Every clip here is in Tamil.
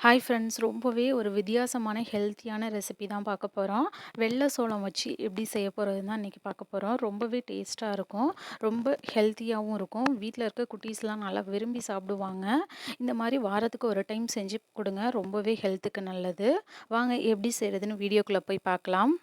ஹாய் ஃப்ரெண்ட்ஸ், ரொம்பவே ஒரு வித்தியாசமான ஹெல்த்தியான ரெசிபி தான் பார்க்க போகிறோம். வெள்ளை சோளம் வச்சு எப்படி செய்ய போகிறதுன்னு தான் இன்றைக்கி பார்க்க போகிறோம். ரொம்பவே டேஸ்ட்டாக இருக்கும், ரொம்ப ஹெல்த்தியாகவும் இருக்கும். வீட்டில் இருக்க குட்டீஸ்லாம் நல்லா விரும்பி சாப்பிடுவாங்க. இந்த மாதிரி வாரத்துக்கு ஒரு டைம் செஞ்சு கொடுங்க, ரொம்பவே ஹெல்த்துக்கு நல்லது. வாங்க எப்படி செய்கிறதுன்னு வீடியோக்குள்ளே போய் பார்க்கலாம்.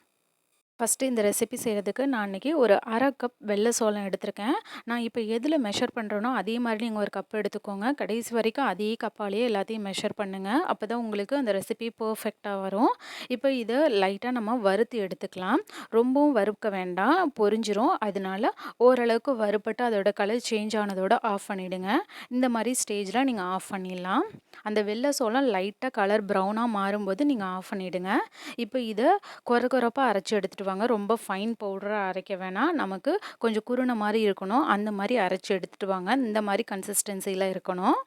ஃபஸ்ட்டு இந்த ரெசிபி செய்கிறதுக்கு நான் இன்றைக்கி ஒரு அரை கப் வெள்ளை சோளம் எடுத்திருக்கேன். நான் இப்போ எதில் மெஷர் பண்ணுறேனோ அதே மாதிரி நீங்கள் ஒரு கப் எடுத்துக்கோங்க. கடைசி வரைக்கும் அதே கப்பாலேயே எல்லாத்தையும் மெஷர் பண்ணுங்கள். அப்போ தான் உங்களுக்கு அந்த ரெசிபி பர்ஃபெக்டாக வரும். இப்போ இதை லைட்டாக நம்ம வறுத்து எடுத்துக்கலாம். ரொம்பவும் வறுக்க வேண்டாம், பொரிஞ்சிரும். அதனால ஓரளவுக்கு வறுப்பட்டு அதோட கலர் சேஞ்ச் ஆனதோட ஆஃப் பண்ணிவிடுங்க. இந்த மாதிரி ஸ்டேஜில் நீங்கள் ஆஃப் பண்ணிடலாம். அந்த வெள்ளை சோளம் லைட்டாக கலர் ப்ரௌனாக மாறும்போது நீங்கள் ஆஃப் பண்ணிவிடுங்க. இப்போ இதை கொரப்பாக அரைச்சி எடுத்துகிட்டு வாங்க. ரொம்ப ஃபைன் பவுடராக அரைக்க வேணாம், நமக்கு கொஞ்சம் குருணை மாதிரி இருக்கணும். அந்த மாதிரி அரைச்சி எடுத்துகிட்டு வாங்க. இந்த மாதிரி கன்சிஸ்டன்சியில் இருக்கணும்.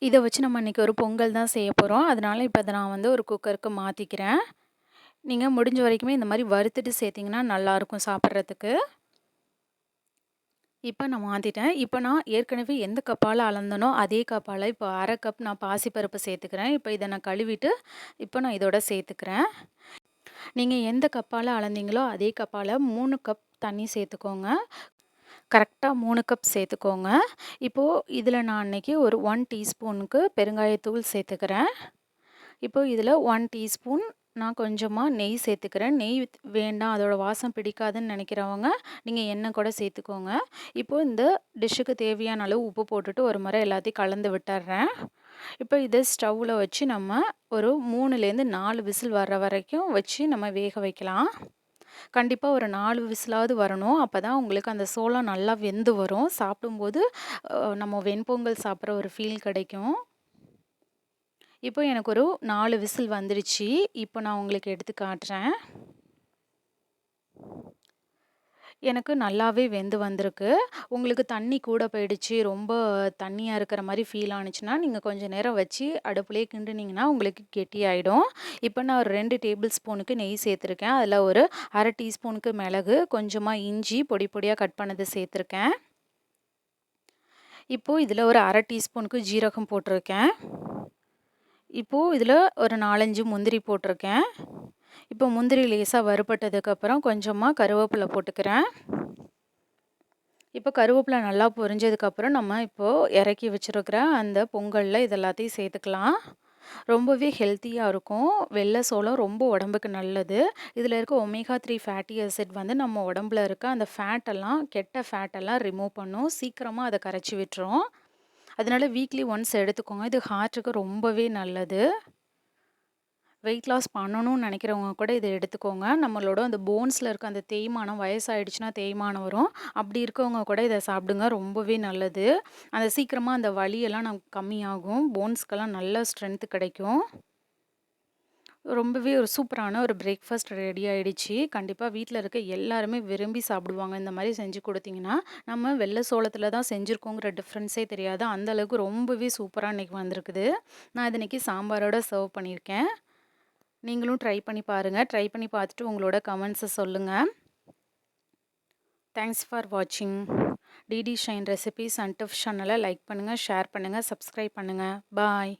இதை வச்சு நம்ம இன்றைக்கி ஒரு பொங்கல் தான் செய்ய போகிறோம். அதனால் இப்போ அதை நான் ஒரு குக்கருக்கு மாற்றிக்கிறேன். நீங்கள் முடிஞ்ச வரைக்குமே இந்த மாதிரி வறுத்துட்டு சேர்த்திங்கன்னா நல்லாயிருக்கும் சாப்பிட்றதுக்கு. இப்போ நான் மாற்றிட்டேன். இப்போ நான் ஏற்கனவே எந்த கப்பால் அளந்தனோ அதே கப்பால் இப்போ அரை கப் நான் பாசிப்பருப்பு சேர்த்துக்கிறேன். இப்போ இதை நான் கழுவிட்டு இப்போ நான் இதோட சேர்த்துக்கிறேன். நீங்கள் எந்த கப்பால் அளந்தீங்களோ அதே கப்பால் 3 கப் தண்ணி சேர்த்துக்கோங்க. கரெக்டாக 3 கப் சேர்த்துக்கோங்க. இப்போது இதில் நான் அன்றைக்கி ஒரு 1 டீஸ்பூனுக்கு பெருங்காயத்தூள் சேர்த்துக்கிறேன். இப்போது இதில் 1 டீஸ்பூன் நான் கொஞ்சமாக நெய் சேர்த்துக்கிறேன். நெய் வேண்டாம், அதோட வாசம் பிடிக்காதுன்னு நினைக்கிறவங்க நீங்கள் எண்ணெய் கூட சேர்த்துக்கோங்க. இப்போது இந்த டிஷ்ஷுக்கு தேவையான அளவு உப்பு போட்டுட்டு ஒரு முறை எல்லாத்தையும் கலந்து விட்டுறேன். இப்போ இதை ஸ்டவ்வில் வச்சு நம்ம ஒரு 3லேருந்து 4 விசில் வர்ற வரைக்கும் வச்சு நம்ம வேக வைக்கலாம். கண்டிப்பாக ஒரு 4 விசிலாவது வரணும். அப்போ தான் உங்களுக்கு அந்த சோளம் நல்லா வெந்து வரும். சாப்பிடும்போது நம்ம வெண்பொங்கல் சாப்பிட்ற ஒரு ஃபீல் கிடைக்கும். இப்போ எனக்கு ஒரு 4 விசில் வந்துடுச்சு. இப்போ நான் உங்களுக்கு எடுத்து காட்டுறேன். எனக்கு நல்லாவே வெந்து வந்திருக்கு. உங்களுக்கு தண்ணி கூட போயிடுச்சு, ரொம்ப தண்ணியாக இருக்கிற மாதிரி ஃபீல் ஆனுச்சுன்னா நீங்கள் கொஞ்சம் நேரம் வச்சு அடுப்புலேயே கிண்டுனீங்கன்னா உங்களுக்கு கெட்டியாயிடும். இப்போ நான் ஒரு 2 டேபிள் ஸ்பூனுக்கு நெய் சேர்த்துருக்கேன். அதில் ஒரு அரை டீஸ்பூனுக்கு மிளகு, கொஞ்சமாக இஞ்சி பொடி பொடியாக கட் பண்ணது சேர்த்துருக்கேன். இப்போது இதில் ஒரு அரை டீஸ்பூனுக்கு ஜீரகம் போட்டிருக்கேன். இப்போது இதில் ஒரு 4, 5 முந்திரி போட்டிருக்கேன். இப்போ முந்திரி லேசாக வறுபட்டதுக்கப்புறம் கொஞ்சமாக கருவேப்பிலை போட்டுக்கிறேன். இப்போ கருவேப்பிலை நல்லா பொரிஞ்சதுக்கப்புறம் நம்ம இப்போது இறக்கி வச்சுருக்கிற அந்த பொங்கலில் இது எல்லாத்தையும் சேர்த்துக்கலாம். ரொம்பவே ஹெல்த்தியாக இருக்கும். வெள்ளை சோளம் ரொம்ப உடம்புக்கு நல்லது. இதில் இருக்க ஒமேகா 3 ஃபேட்டி ஆசிட் நம்ம உடம்புல இருக்க அந்த ஃபேட்டெல்லாம், கெட்ட ஃபேட்டெல்லாம் ரிமூவ் பண்ணும். சீக்கிரமாக அதை கரைச்சி விட்டுரும். அதனால வீக்லி ஒன்ஸ் எடுத்துக்கோங்க. இது ஹார்ட்டுக்கு ரொம்பவே நல்லது. வெயிட் லாஸ் பண்ணணும்னு நினைக்கிறவங்க கூட இதை எடுத்துக்கோங்க. நம்மளோட அந்த போன்ஸில் இருக்க அந்த தேய்மானம், வயசாகிடுச்சுன்னா தேய்மானம் வரும். அப்படி இருக்கவங்க கூட இதை சாப்பிடுங்க, ரொம்பவே நல்லது. அந்த சீக்கிரமாக அந்த வலியெல்லாம் நமக்கு கம்மியாகும். போன்ஸ்க்கெல்லாம் நல்ல ஸ்ட்ரென்த்து கிடைக்கும். ரொம்பவே ஒரு சூப்பரான ஒரு பிரேக்ஃபாஸ்ட் ரெடி ஆகிடுச்சு. கண்டிப்பாக வீட்டில் இருக்க எல்லாருமே விரும்பி சாப்பிடுவாங்க. இந்த மாதிரி செஞ்சு கொடுத்தீங்கன்னா, நம்ம வெள்ளை சோளத்தில் தான் செஞ்சுருக்கோங்கிற டிஃப்ரென்ஸே தெரியாது. அந்தளவுக்கு ரொம்பவே சூப்பராக இன்றைக்கி வந்திருக்குது. நான் இது இன்றைக்கி சாம்பாரோட சர்வ் பண்ணியிருக்கேன். நீங்களும் ட்ரை பண்ணி பாருங்கள். ட்ரை பண்ணி பார்த்துட்டு உங்களோட கமெண்ட்ஸை சொல்லுங்கள். தேங்க்ஸ் ஃபார் வாட்சிங். DD shine recipes and tips சேனலை லைக் பண்ணுங்கள், ஷேர் பண்ணுங்கள், சப்ஸ்கிரைப் பண்ணுங்கள். பாய்.